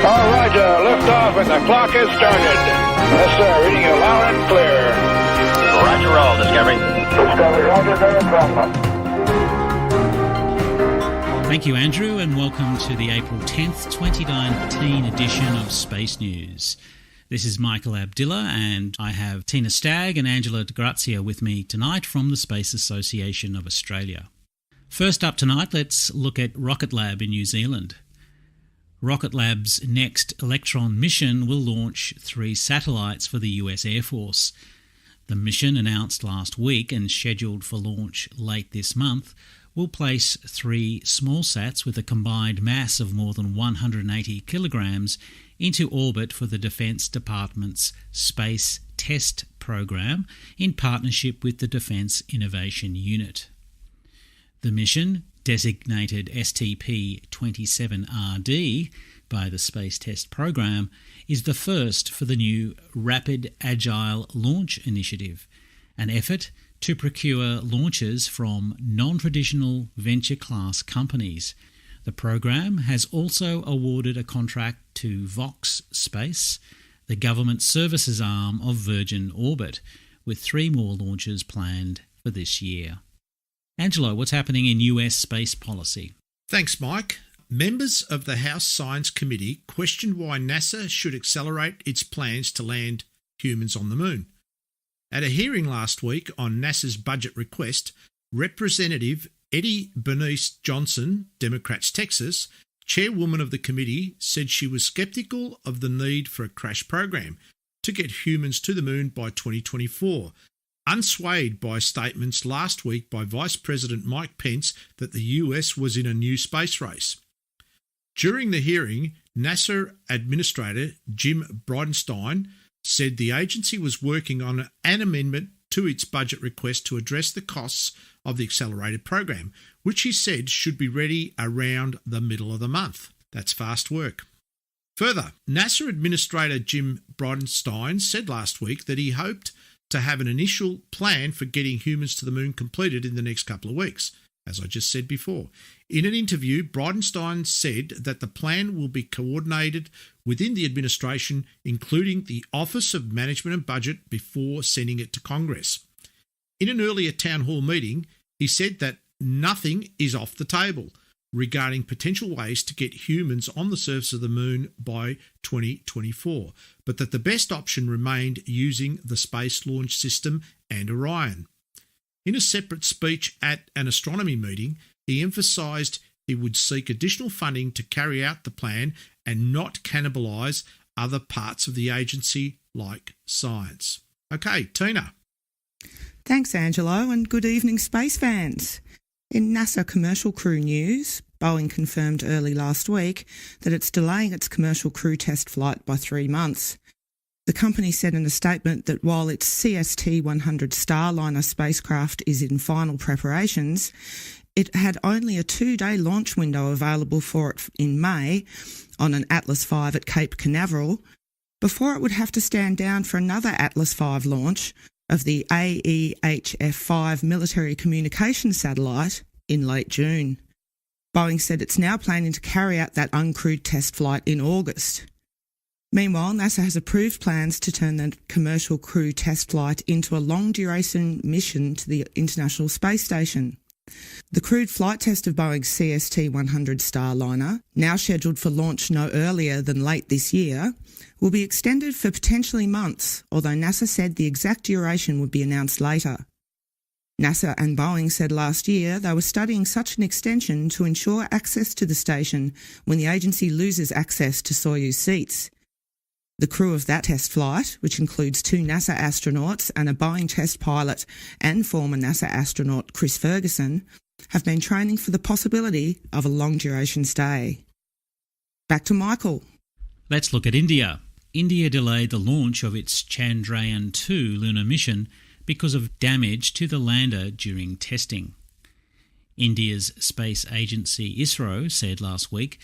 All right, lift off and the clock has started. Yes, sir, reading you loud and clear. Roger, roll, Discovery. Discovery, roger, there, Brahma. Thank you, Andrew, and welcome to the April 10th, 2019 edition of Space News. This is Michael Abdillah, and I have Tina Stagg and Angela De Grazia with me tonight from the Space Association of Australia. First up tonight, let's look at Rocket Lab in New Zealand. Rocket Lab's next Electron mission will launch 3 satellites for the US Air Force. The mission, announced last week and scheduled for launch late this month, will place 3 small sats with a combined mass of more than 180 kilograms into orbit for the Defence Department's Space Test Program in partnership with the Defence Innovation Unit. The mission, designated STP-27RD by the Space Test Program, is the first for the new Rapid Agile Launch Initiative, an effort to procure launches from non-traditional venture-class companies. The program has also awarded a contract to Vox Space, the government services arm of Virgin Orbit, with 3 more launches planned for this year. Angelo, what's happening in US space policy? Thanks, Mike. Members of the House Science Committee questioned why NASA should accelerate its plans to land humans on the moon. At a hearing last week on NASA's budget request, Representative Eddie Bernice Johnson, Democrats Texas, chairwoman of the committee, said she was sceptical of the need for a crash program to get humans to the moon by 2024, unswayed by statements last week by Vice President Mike Pence that the US was in a new space race. During the hearing, NASA Administrator Jim Bridenstine said the agency was working on an amendment to its budget request to address the costs of the accelerated program, which he said should be ready around the middle of the month. That's fast work. Further, NASA Administrator Jim Bridenstine said last week that he hoped to have an initial plan for getting humans to the moon completed in the next couple of weeks, as I just said before. In an interview, Bridenstine said that the plan will be coordinated within the administration, including the Office of Management and Budget, before sending it to Congress. In an earlier town hall meeting, he said that nothing is off the table regarding potential ways to get humans on the surface of the moon by 2024, but that the best option remained using the Space Launch System and Orion. In a separate speech at an astronomy meeting, he emphasised he would seek additional funding to carry out the plan and not cannibalise other parts of the agency like science. Okay, Tina. Thanks, Angelo, and good evening, space fans. In NASA commercial crew news, Boeing confirmed early last week that it's delaying its commercial crew test flight by 3 months. The company said in a statement that while its CST-100 Starliner spacecraft is in final preparations, it had only a 2-day launch window available for it in May on an Atlas V at Cape Canaveral before it would have to stand down for another Atlas V launch of the AEHF-5 military communications satellite in late June. Boeing said it's now planning to carry out that uncrewed test flight in August. Meanwhile, NASA has approved plans to turn the commercial crew test flight into a long-duration mission to the International Space Station. The crewed flight test of Boeing's CST-100 Starliner, now scheduled for launch no earlier than late this year, will be extended for potentially months, although NASA said the exact duration would be announced later. NASA and Boeing said last year they were studying such an extension to ensure access to the station when the agency loses access to Soyuz seats. The crew of that test flight, which includes 2 NASA astronauts and a Boeing test pilot and former NASA astronaut Chris Ferguson, have been training for the possibility of a long-duration stay. Back to Michael. Let's look at India. India delayed the launch of its Chandrayaan-2 lunar mission because of damage to the lander during testing. India's space agency ISRO said last week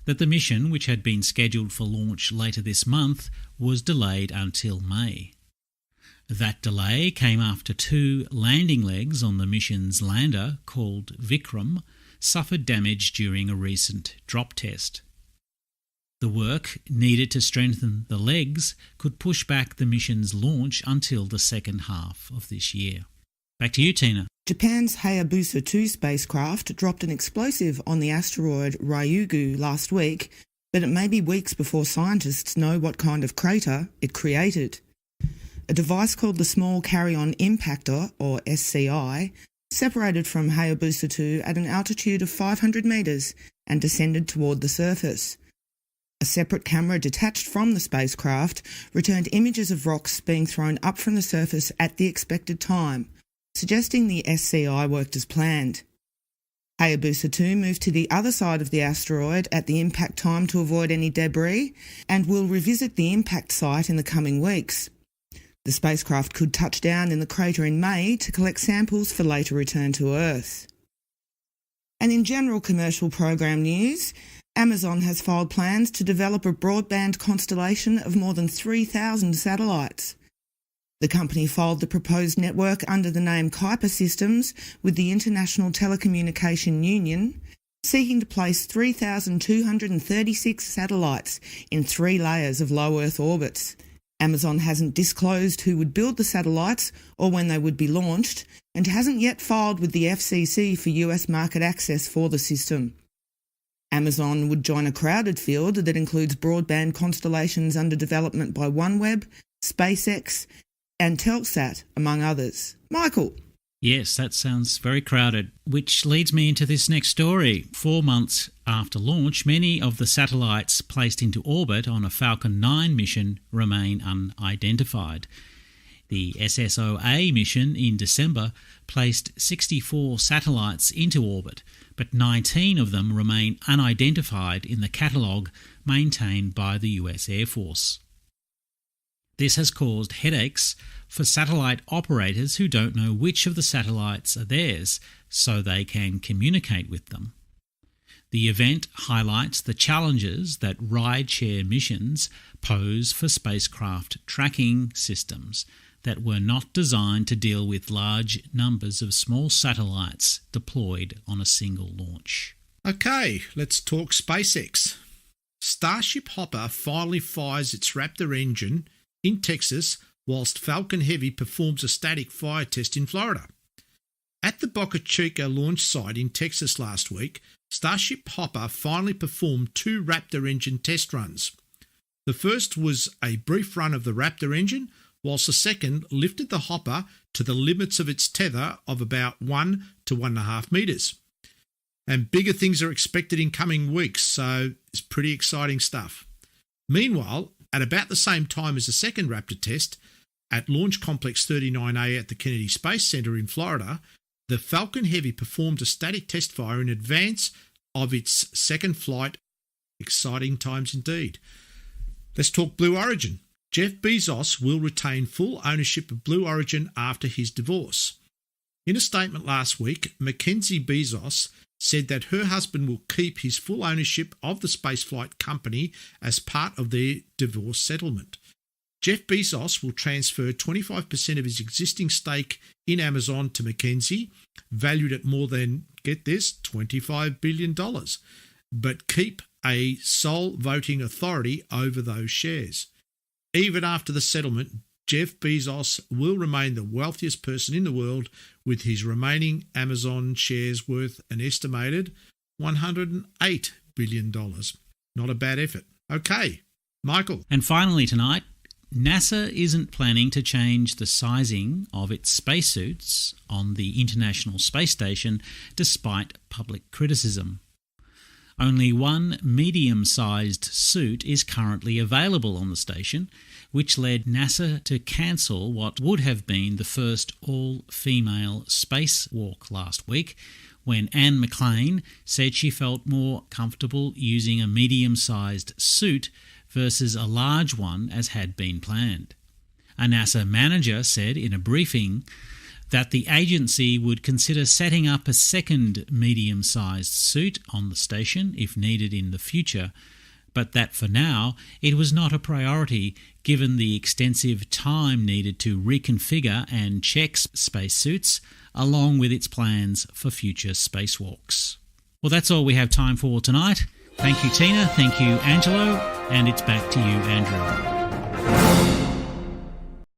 that the mission, which had been scheduled for launch later this month, was delayed until May. That delay came after 2 landing legs on the mission's lander, called Vikram, suffered damage during a recent drop test. The work needed to strengthen the legs could push back the mission's launch until the second half of this year. Back to you, Tina. Japan's Hayabusa 2 spacecraft dropped an explosive on the asteroid Ryugu last week, but it may be weeks before scientists know what kind of crater it created. A device called the Small Carry-On Impactor, or SCI, separated from Hayabusa 2 at an altitude of 500 metres and descended toward the surface. A separate camera detached from the spacecraft returned images of rocks being thrown up from the surface at the expected time, suggesting the SCI worked as planned. Hayabusa 2 moved to the other side of the asteroid at the impact time to avoid any debris and will revisit the impact site in the coming weeks. The spacecraft could touch down in the crater in May to collect samples for later return to Earth. And in general commercial program news, Amazon has filed plans to develop a broadband constellation of more than 3,000 satellites. The company filed the proposed network under the name Kuiper Systems with the International Telecommunication Union, seeking to place 3,236 satellites in 3 layers of low Earth orbits. Amazon hasn't disclosed who would build the satellites or when they would be launched, and hasn't yet filed with the FCC for US market access for the system. Amazon would join a crowded field that includes broadband constellations under development by OneWeb, SpaceX, and Telsat, among others. Michael. Yes, that sounds very crowded, which leads me into this next story. 4 months after launch, many of the satellites placed into orbit on a Falcon 9 mission remain unidentified. The SAA mission in December placed 64 satellites into orbit, but 19 of them remain unidentified in the catalogue maintained by the US Air Force. This has caused headaches for satellite operators who don't know which of the satellites are theirs, so they can communicate with them. The event highlights the challenges that rideshare missions pose for spacecraft tracking systems that were not designed to deal with large numbers of small satellites deployed on a single launch. Okay, let's talk SpaceX. Starship Hopper finally fires its Raptor engine in Texas whilst Falcon Heavy performs a static fire test in Florida. At the Boca Chica launch site in Texas last week, Starship Hopper finally performed 2 Raptor engine test runs. The first was a brief run of the Raptor engine, whilst the second lifted the Hopper to the limits of its tether of about 1 to 1.5 metres. And bigger things are expected in coming weeks, so it's pretty exciting stuff. Meanwhile, at about the same time as the second Raptor test, at Launch Complex 39A at the Kennedy Space Center in Florida, the Falcon Heavy performed a static test fire in advance of its second flight. Exciting times indeed. Let's talk Blue Origin. Jeff Bezos will retain full ownership of Blue Origin after his divorce. In a statement last week, Mackenzie Bezos said that her husband will keep his full ownership of the spaceflight company as part of their divorce settlement. Jeff Bezos will transfer 25% of his existing stake in Amazon to Mackenzie, valued at more than, get this, $25 billion, but keep a sole voting authority over those shares. Even after the settlement, Jeff Bezos will remain the wealthiest person in the world, with his remaining Amazon shares worth an estimated $108 billion. Not a bad effort. Okay, Michael. And finally tonight, NASA isn't planning to change the sizing of its spacesuits on the International Space Station despite public criticism. Only one medium-sized suit is currently available on the station, which led NASA to cancel what would have been the first all-female spacewalk last week, when Anne McClain said she felt more comfortable using a medium-sized suit versus a large one as had been planned. A NASA manager said in a briefing that the agency would consider setting up a second medium-sized suit on the station if needed in the future, but that for now it was not a priority given the extensive time needed to reconfigure and check spacesuits, along with its plans for future spacewalks. Well, that's all we have time for tonight. Thank you, Tina. Thank you, Angelo. And it's back to you, Andrew.